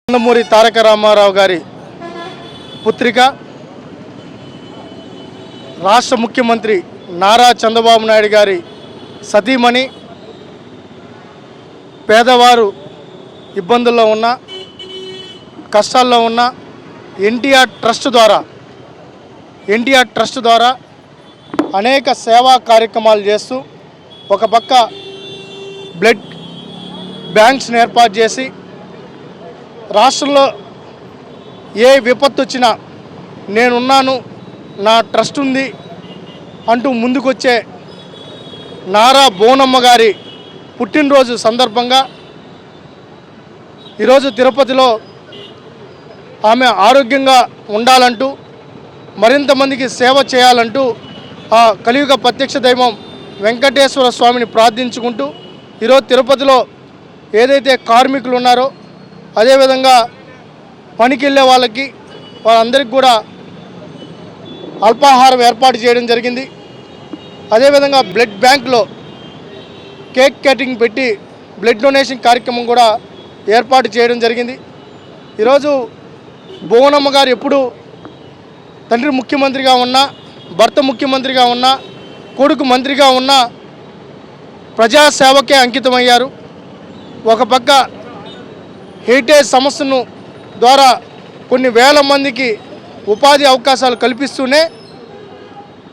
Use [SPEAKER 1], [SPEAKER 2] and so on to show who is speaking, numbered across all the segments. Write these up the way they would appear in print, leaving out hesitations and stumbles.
[SPEAKER 1] నందమూరి తారక రామారావు గారి పుత్రిక, రాష్ట్ర ముఖ్యమంత్రి నారా చంద్రబాబు నాయుడు గారి సతీమణి, పేదవారు ఇబ్బందుల్లో ఉన్న, కష్టాల్లో ఉన్న ఎన్టీఆర్ ట్రస్ట్ ద్వారా అనేక సేవా కార్యక్రమాలు చేస్తూ ఒక పక్క బ్లడ్ బ్యాంక్స్ని ఏర్పాటు చేసి రాష్ట్రంలో ఏ విపత్తు వచ్చినా నేనున్నాను, నా ట్రస్ట్ ఉంది అంటూ ముందుకొచ్చే నారా బోనమ్మ గారి పుట్టినరోజు సందర్భంగా ఈరోజు తిరుపతిలో ఆమె ఆరోగ్యంగా ఉండాలంటూ, మరింత మందికి సేవ చేయాలంటూ ఆ కలియుగ ప్రత్యక్ష దైవం వెంకటేశ్వర స్వామిని ప్రార్థించుకుంటూ ఈరోజు తిరుపతిలో ఏదైతే కార్మికులు ఉన్నారో, అదేవిధంగా పనికి వెళ్ళే వాళ్ళందరికీ కూడా అల్పాహారం ఏర్పాటు చేయడం జరిగింది. అదేవిధంగా బ్లడ్ బ్యాంక్లో కేక్ కటింగ్ పెట్టి బ్లడ్ డొనేషన్ కార్యక్రమం కూడా ఏర్పాటు చేయడం జరిగింది. ఈరోజు భువనమ్మ గారు ఎప్పుడు తండ్రి ముఖ్యమంత్రిగా ఉన్నా, భర్త ముఖ్యమంత్రిగా ఉన్నా, కొడుకు మంత్రిగా ఉన్నా ప్రజాసేవకే అంకితమయ్యారు. ఒక పక్క హెరిటేజ్ సంస్థను ద్వారా కొన్ని వేల మందికి ఉపాధి అవకాశాలు కల్పిస్తూనే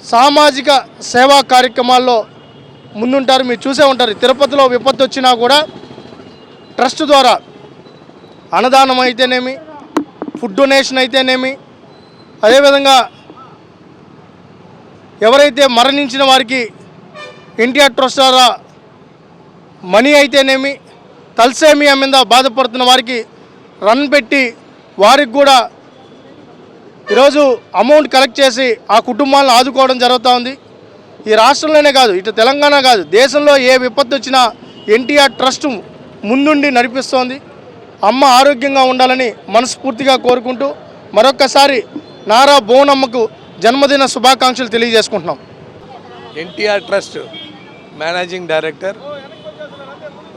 [SPEAKER 1] సామాజిక సేవా కార్యక్రమాల్లో ముందుంటారు. మీరు చూసే ఉంటారు, తిరుపతిలో విపత్తు వచ్చినా కూడా ట్రస్ట్ ద్వారా అన్నదానం అయితేనేమి, ఫుడ్ డొనేషన్ అయితేనేమి, అదేవిధంగా ఎవరైతే మరణించిన వారికి ఎన్టీఆర్ ట్రస్ట్ ద్వారా మనీ అయితేనేమి, తలసేమియా మీద బాధపడుతున్న వారికి రన్ పెట్టి వారికి కూడా ఈరోజు అమౌంట్ కలెక్ట్ చేసి ఆ కుటుంబాలను ఆదుకోవడం జరుగుతూ ఉంది. ఈ రాష్ట్రంలోనే కాదు, ఇటు తెలంగాణ కాదు, దేశంలో ఏ విపత్తు వచ్చినా ఎన్టీఆర్ ట్రస్ట్ ముందుండి నడిపిస్తోంది. అమ్మ ఆరోగ్యంగా ఉండాలని మనస్ఫూర్తిగా కోరుకుంటూ మరొక్కసారి నారా బోనమ్మకు జన్మదిన శుభాకాంక్షలు తెలియజేసుకుంటున్నాం.
[SPEAKER 2] ఎన్టీఆర్ ట్రస్ట్ మేనేజింగ్ డైరెక్టర్,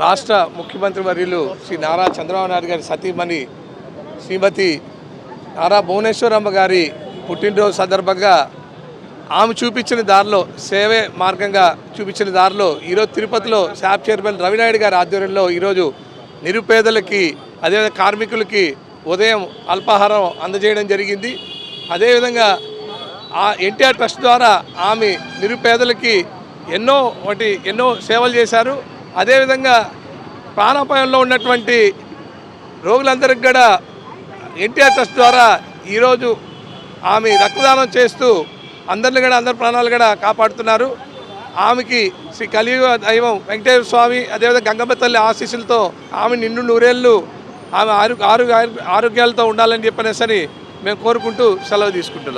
[SPEAKER 2] రాష్ట్ర ముఖ్యమంత్రి వర్యులు శ్రీ నారా చంద్రబాబు నాయుడు గారి సతీమణి శ్రీమతి నారా భువనేశ్వరమ్మ గారి పుట్టినరోజు సందర్భంగా ఆమె చూపించిన దారిలో, సేవే మార్గంగా చూపించిన దారిలో ఈరోజు తిరుపతిలో శాప్ చైర్మన్ రవినాయుడు గారి ఆధ్వర్యంలో ఈరోజు నిరుపేదలకి, అదేవిధంగా కార్మికులకి ఉదయం అల్పాహారం అందజేయడం జరిగింది. అదేవిధంగా ఆ ఎన్టీఆర్ ట్రస్ట్ ద్వారా ఆమె నిరుపేదలకి ఎన్నో సేవలు చేశారు. అదేవిధంగా ప్రాణాపాయంలో ఉన్నటువంటి రోగులందరికీ కూడా ఎన్టీఆర్ ట్రస్ట్ ద్వారా ఈరోజు ఆమె రక్తదానం చేస్తూ అందరి ప్రాణాలు కూడా కాపాడుతున్నారు. ఆమెకి శ్రీ కలియుగ దైవం వెంకటేశ్వర స్వామి, అదేవిధంగా గంగమ్మ తల్లి ఆశీస్సులతో ఆమె నిండు నూరేళ్ళు ఆమె ఆరోగ్యాలతో ఉండాలని చెప్పనేసరి మేము కోరుకుంటూ సెలవు తీసుకుంటున్నాం.